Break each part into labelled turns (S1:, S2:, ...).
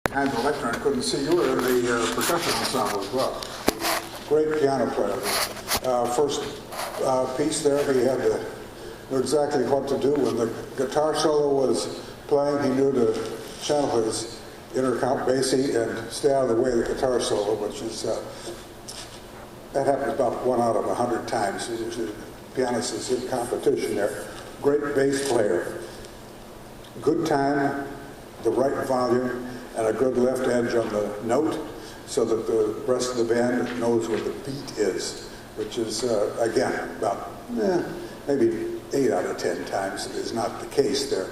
S1: behind the lectern, I couldn't see. You were in the percussion ensemble as well. Great piano player. First piece there, he had to know exactly what to do. When the guitar solo was playing, he knew to channel his inner Count Basie and stay out of the way of the guitar solo, which is, that happens about 1 out of 100 times. Usually the pianist is in competition there. Great bass player. Good time, the right volume, and a good left edge on the note so that the rest of the band knows where the beat is, which is, again, about maybe 8 out of 10 times it is not the case there.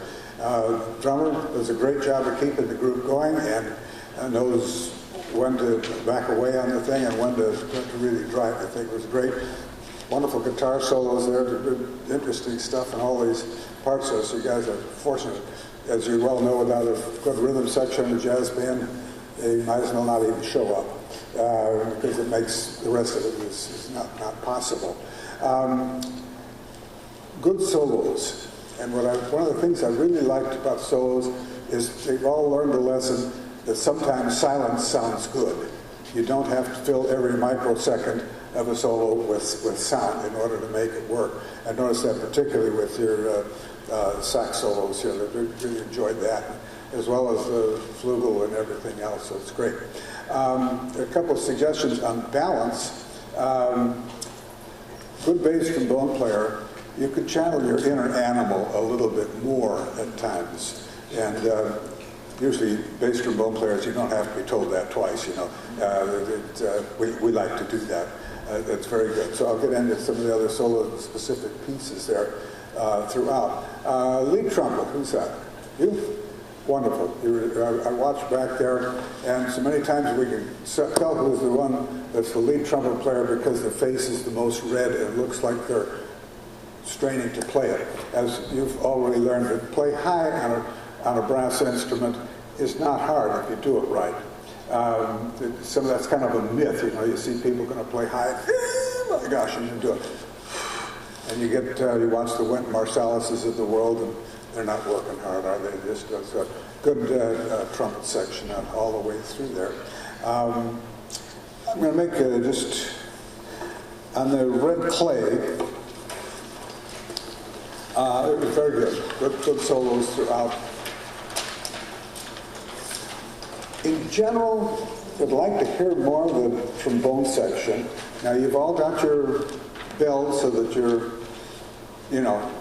S1: Drummer does a great job of keeping the group going and knows when to back away on the thing and when to really drive. I think it was great. Wonderful guitar solos there, good, interesting stuff in all these parts. So you guys are fortunate. As you well know, without a good rhythm section in a jazz band, they might as well not even show up because it makes the rest of it is not possible. Good solos. And one of the things I really liked about solos is they've all learned a lesson that sometimes silence sounds good. You don't have to fill every microsecond of a solo with sound in order to make it work. I noticed that particularly with your sax solos here. I really enjoyed that, as well as the flugel and everything else, so it's great. A couple of suggestions on balance. Good bass trombone player, you could channel your inner animal a little bit more at times. And usually bass trombone players, you don't have to be told that twice, you know. We like to do that. That's very good. So I'll get into some of the other solo-specific pieces there throughout. Lead trumpet, who's that? You? Wonderful. I watched back there, and so many times we can tell who's the one that's the lead trumpet player because the face is the most red and it looks like they're straining to play it. As you've already learned, to play high on a brass instrument is not hard if you do it right. Some of that's kind of a myth, you know. You see people going to play high, oh my gosh, and you do it. And you watch the Wynton Marsalises of the world, and they're not working hard, are they? Just a good trumpet section all the way through there. I'm going to make just on the red clay. It was very good. Good solos throughout. In general, I'd like to hear more of the trombone section. Now, you've all got your bells so that you're,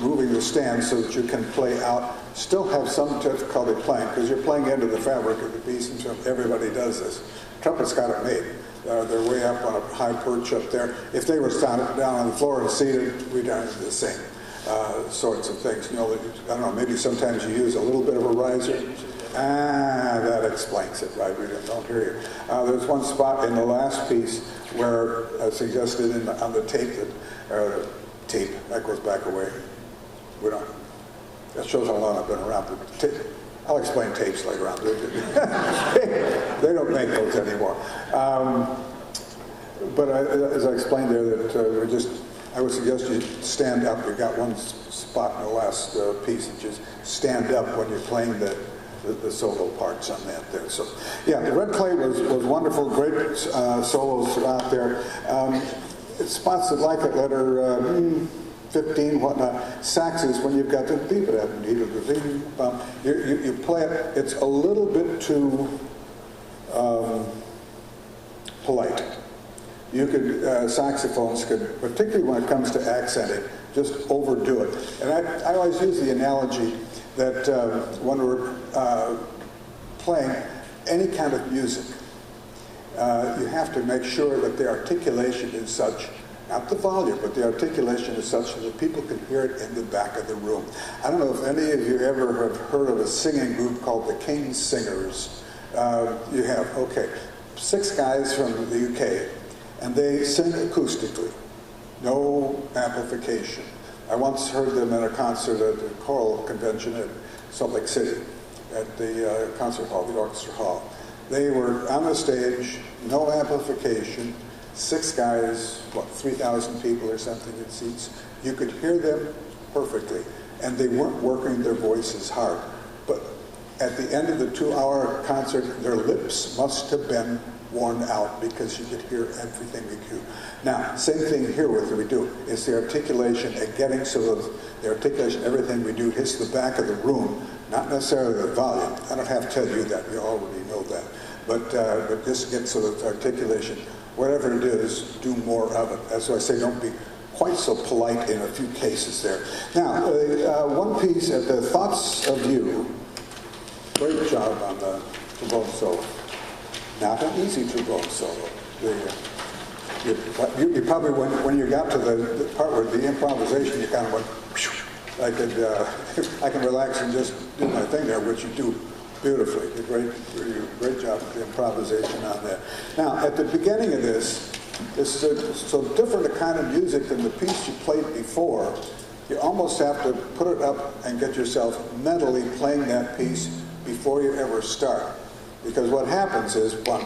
S1: moving the stand so that you can play out. Still have some difficulty playing because you're playing into the fabric of the piece, and so everybody does this. Trumpet's got it made. They're way up on a high perch up there. If they were down on the floor and seated, we'd do the same sorts of things. I don't know, maybe sometimes you use a little bit of a riser. That explains it, right? We don't hear you. There's one spot in the last piece where I suggested on the tape that goes back away. That shows how long I've been around. I'll explain tapes later on. They don't make those anymore. But as I explained there, that I would suggest you stand up. You've got one spot in the last piece that just stand up when you're playing the solo parts on that there. So, yeah, the red clay was wonderful. Great solos out there. Spots that like it, letter 15, whatnot. Saxes, when you've got the beep it up, you play it. It's a little bit too polite. You could, saxophones could, particularly when it comes to accenting, just overdo it. And I always use the analogy that when we're playing any kind of music, you have to make sure that the articulation is such, not the volume, but the articulation is such that people can hear it in the back of the room. I don't know if any of you ever have heard of a singing group called the King's Singers. You have, okay, 6 guys from the UK, and they sing acoustically, no amplification. I once heard them at a concert at the choral convention at Salt Lake City, at the concert hall, the orchestra hall. They were on the stage, no amplification, 6 guys, 3,000 people or something in seats. You could hear them perfectly, and they weren't working their voices hard. But at the end of the 2-hour concert, their lips must have been worn out because you could hear everything we do. Now, same thing here with what we do. It's the articulation and getting so that the articulation, everything we do hits the back of the room, not necessarily the volume. I don't have to tell you that. You already know that. But just get so that the articulation, whatever it is, do more of it. That's why I say don't be quite so polite in a few cases there. Now, one piece at the Thoughts of You. Great job on the trombone solo. Not an easy trombone solo. You probably, when you got to the part where the improvisation, you kind of went, I can relax and just do my thing there, which you do beautifully. Great job with the improvisation on that. Now, at the beginning of this is so different a kind of music than the piece you played before. You almost have to put it up and get yourself mentally playing that piece before you ever start. Because what happens is, one,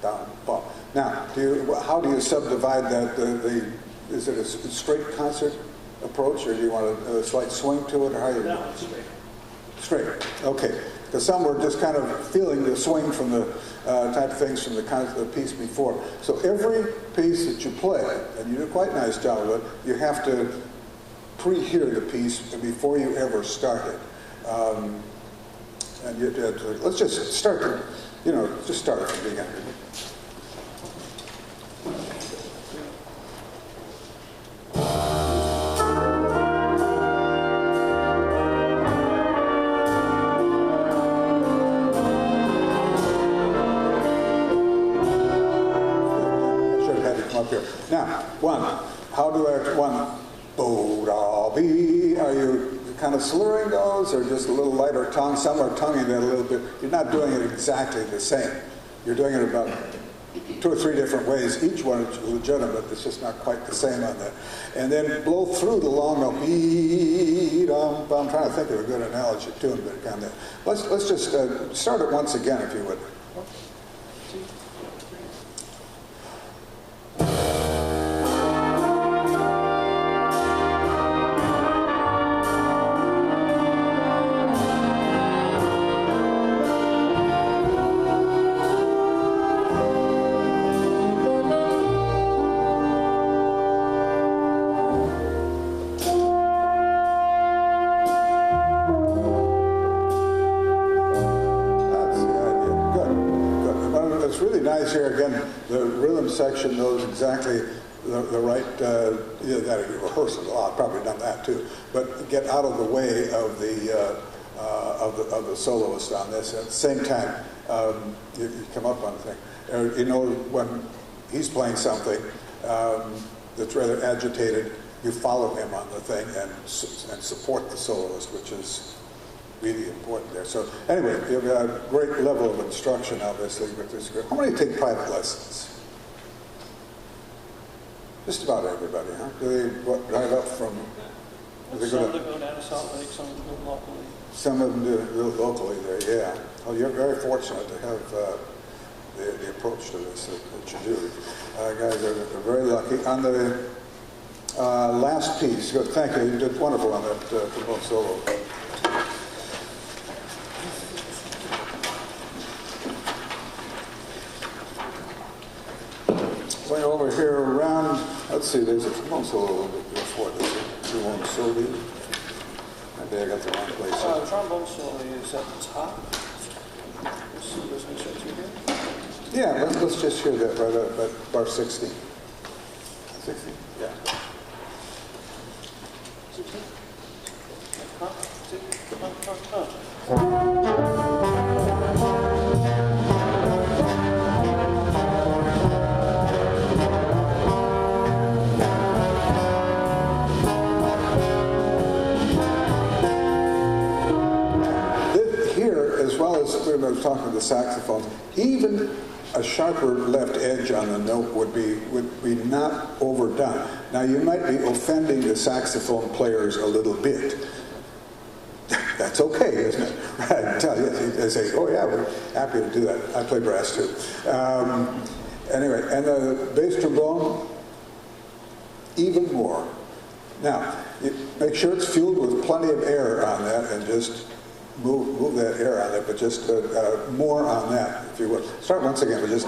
S1: down, ba. Now, how do you subdivide that? Is it a straight concert approach, or do you want a slight swing to it, or how you?
S2: No, straight.
S1: Straight. Okay. Because some were just kind of feeling the swing from the type of things from the piece before. So every piece that you play, and you do quite a nice job of it, you have to pre-hear the piece before you ever start it. And let's just start just start from the beginning. Now, bo-da-be. Are you kind of slurring those, or just a little lighter tongue? Some are tonguing that a little bit. You're not doing it exactly the same. You're doing it about 2 or 3 different ways. Each one is legitimate. It's just not quite the same on that. And then blow through the long note. I'm trying to think of a good analogy to it, but kind of. Let's just start it once again, if you would. Here again, the rhythm section knows exactly the right, that you rehearse it a lot, probably done that too, but get out of the way of the soloist on this. At the same time, you come up on the thing. When he's playing something that's rather agitated, you follow him on the thing and support the soloist, which is really important there. So anyway, you have a great level of instruction, obviously, with this group. How many take private lessons? Just about everybody, huh? Do they drive up from?
S2: Some of them go down to Salt Lake, some of them go locally.
S1: Some of them do locally there, yeah. Well, you're very fortunate to have the approach to this that you do. Guys are very lucky. On the last piece, good, thank you. You did wonderful on that trombone solo. Way over here around, let's see, there's a trombone solo a little bit before this. Trombone solo. Maybe I got the wrong place.
S2: The trombone solo is at the top. Let's make sure it's here.
S1: Yeah, let's just hear that right up at bar 60. 60? Yeah.
S2: 60?
S1: We were talking to the saxophone. Even a sharper left edge on the note would be not overdone. Now you might be offending the saxophone players a little bit. That's okay, isn't it? Right? I tell you, they say, "Oh yeah, we're happy to do that." I play brass too. Anyway, and the bass trombone, even more. Now, Make sure it's fueled with plenty of air on that, and just move that air on it, but just more on that, if you would. Start once again with just...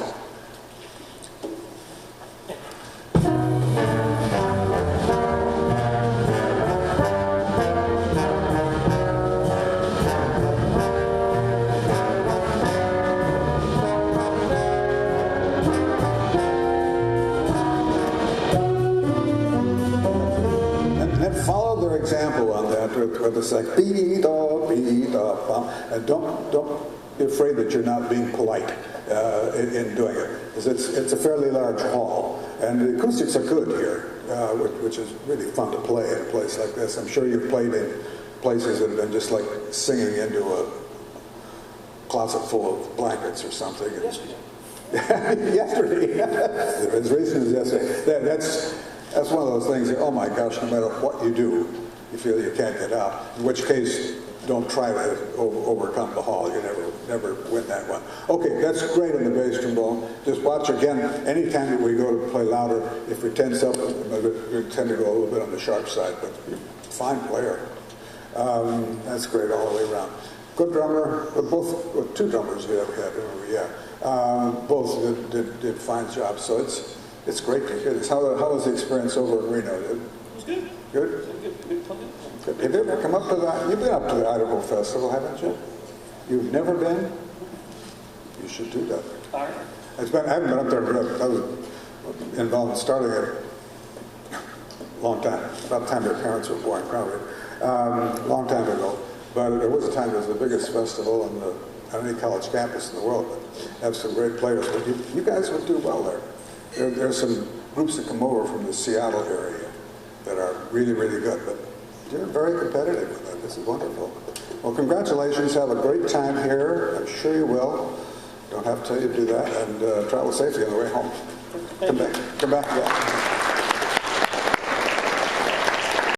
S1: Follow their example on that, where it's like bee-da, and don't be afraid that you're not being polite in doing it, because it's a fairly large hall, and the acoustics are good here, which is really fun to play in a place like this. I'm sure you've played in places that have been just like singing into a closet full of blankets or something. Yesterday. Yesterday. As recent as yesterday. That's one of those things that, oh my gosh, no matter what you do, you feel you can't get out. In which case, don't try to overcome the hall. You never win that one. Okay, that's great in the bass trombone. Just watch again. Anytime that we go to play louder, if we tense up, we tend to go a little bit on the sharp side, but fine player. That's great all the way around. Good drummer. Two drummers we have had. Both did fine jobs. So it's great to hear this. How was the experience over in Reno?
S2: It was good.
S1: Good?
S2: Good.
S1: Have you ever come up to that? You've been up to the Idaho Festival, haven't you? You've never been? You should do that.
S2: All right.
S1: I haven't been up there, but I was involved in starting it a long time. About the time your parents were born, probably. Long time ago. But there was a time it was the biggest festival on any college campus in the world. Have some great players. But you guys would do well there. There's some groups that come over from the Seattle area that are really, really good, but you're very competitive with that. This is wonderful. Well, congratulations. Have a great time here. I'm sure you will. Don't have to tell you to do that, and travel safely on the way home. Come back. Yeah.